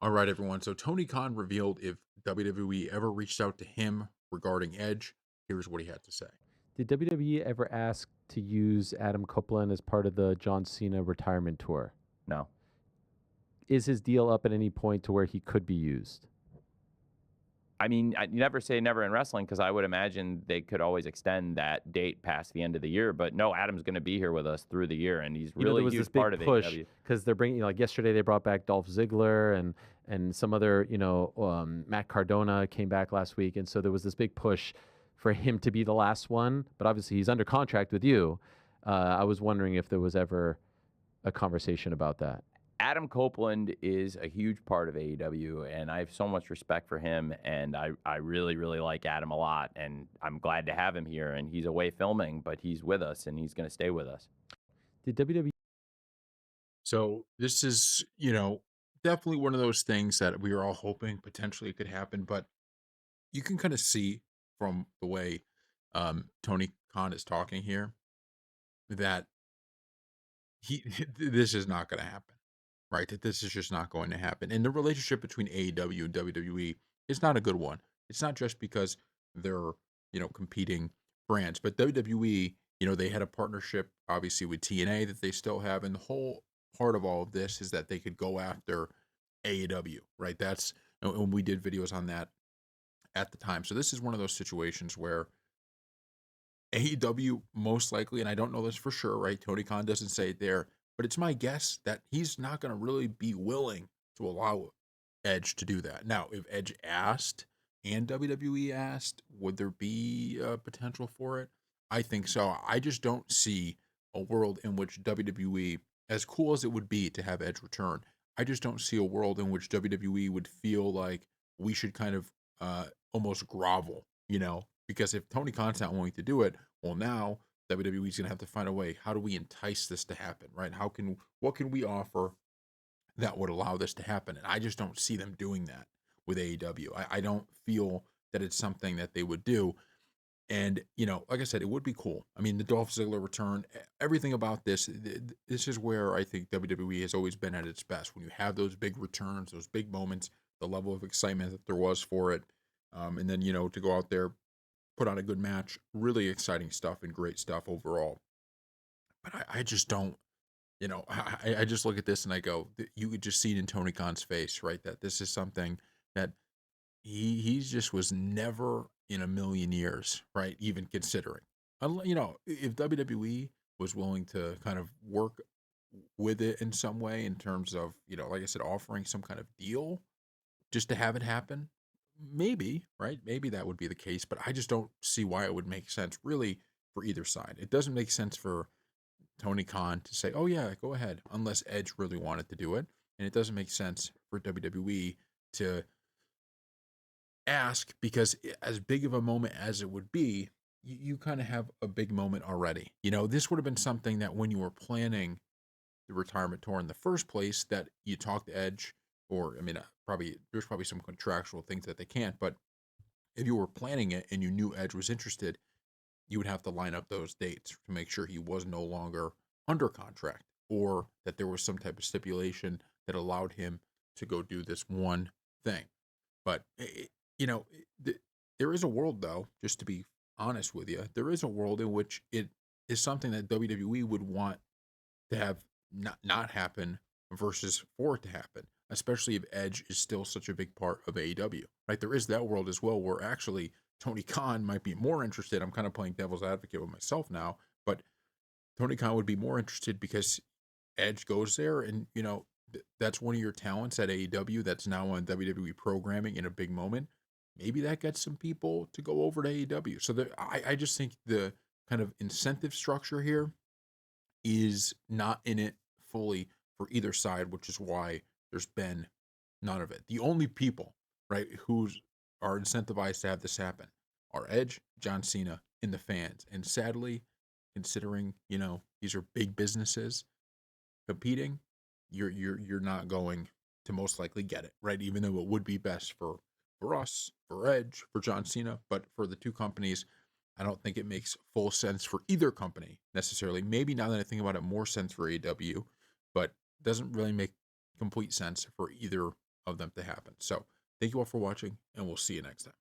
All right, everyone. So Tony Khan revealed if WWE ever reached out to him regarding Edge. Here's what he had to say. Did WWE ever ask to use Adam Copeland as part of the John Cena retirement tour? No. Is his deal up at any point to where he could be used? I mean, you never say never in wrestling because I would imagine they could always extend that date past the end of the year. But no, Adam's going to be here with us through the year, and he's There really a was this huge big part of push AEW. because they're bringing, like yesterday, they brought back Dolph Ziggler and some other, Matt Cardona came back last week, and so there was this big push for him to be the last one. But obviously, he's under contract with you. I was wondering if there was ever a conversation about that. Adam Copeland is a huge part of AEW, and I have so much respect for him, and I really, really like Adam a lot, and I'm glad to have him here, and he's away filming, but he's with us, and he's going to stay with us. Did WWE So this is, definitely one of those things that we were all hoping potentially it could happen, but you can kind of see from the way Tony Khan is talking here that he this is not going to happen, right? That this is just not going to happen. And the relationship between AEW and WWE is not a good one. It's not just because they're, competing brands, but WWE, they had a partnership obviously with TNA that they still have. And the whole part of all of this is that they could go after AEW, right? And we did videos on that at the time. So this is one of those situations where AEW most likely, and I don't know this for sure, right? Tony Khan doesn't say it there, but it's my guess that he's not going to really be willing to allow Edge to do that. Now, if Edge asked and WWE asked, would there be a potential for it? I think so. I just don't see a world in which WWE, as cool as it would be to have Edge return, I just don't see a world in which WWE would feel like we should kind of almost grovel, because if Tony Khan's not willing to do it, well, now WWE's gonna have to find a way. How do we entice this to happen, right? What can we offer that would allow this to happen? And I just don't see them doing that with AEW. I don't feel that it's something that they would do. And like I said, it would be cool. I mean, the Dolph Ziggler return, everything about this. This is where I think WWE has always been at its best. When you have those big returns, those big moments, the level of excitement that there was for it, and then to go out there, put on a good match, really exciting stuff and great stuff overall. But I just don't. I just look at this and I go, you could just see it in Tony Khan's face, right? That this is something that he's just was never in a million years, right? Even considering, if WWE was willing to kind of work with it in some way in terms of, like I said, offering some kind of deal just to have it happen, maybe, right? Maybe that would be the case, but I just don't see why it would make sense really for either side. It doesn't make sense for Tony Khan to say, "Oh yeah, go ahead," unless Edge really wanted to do it, and it doesn't make sense for WWE to ask because as big of a moment as it would be, you kind of have a big moment already. This would have been something that when you were planning the retirement tour in the first place, that you talked to Edge, or I mean, probably there's probably some contractual things that they can't, but if you were planning it and you knew Edge was interested, you would have to line up those dates to make sure he was no longer under contract or that there was some type of stipulation that allowed him to go do this one thing. But, you know, there is a world, though, just to be honest with you, there is a world in which it is something that WWE would want to have not happen versus for it to happen, especially if Edge is still such a big part of AEW. Right? There is that world as well where actually Tony Khan might be more interested. I'm kind of playing devil's advocate with myself now, but Tony Khan would be more interested because Edge goes there, and that's one of your talents at AEW that's now on WWE programming in a big moment. Maybe that gets some people to go over to AEW. So I just think the kind of incentive structure here is not in it fully for either side, which is why there's been none of it. The only people, right, who are incentivized to have this happen are Edge, John Cena, and the fans. And sadly, considering these are big businesses competing, you're not going to most likely get it, right? Even though it would be best for us, for Edge, for John Cena, but for the two companies, I don't think it makes full sense for either company necessarily. Maybe now that I think about it, more sense for AEW, but doesn't really make complete sense for either of them to happen. So thank you all for watching, and we'll see you next time.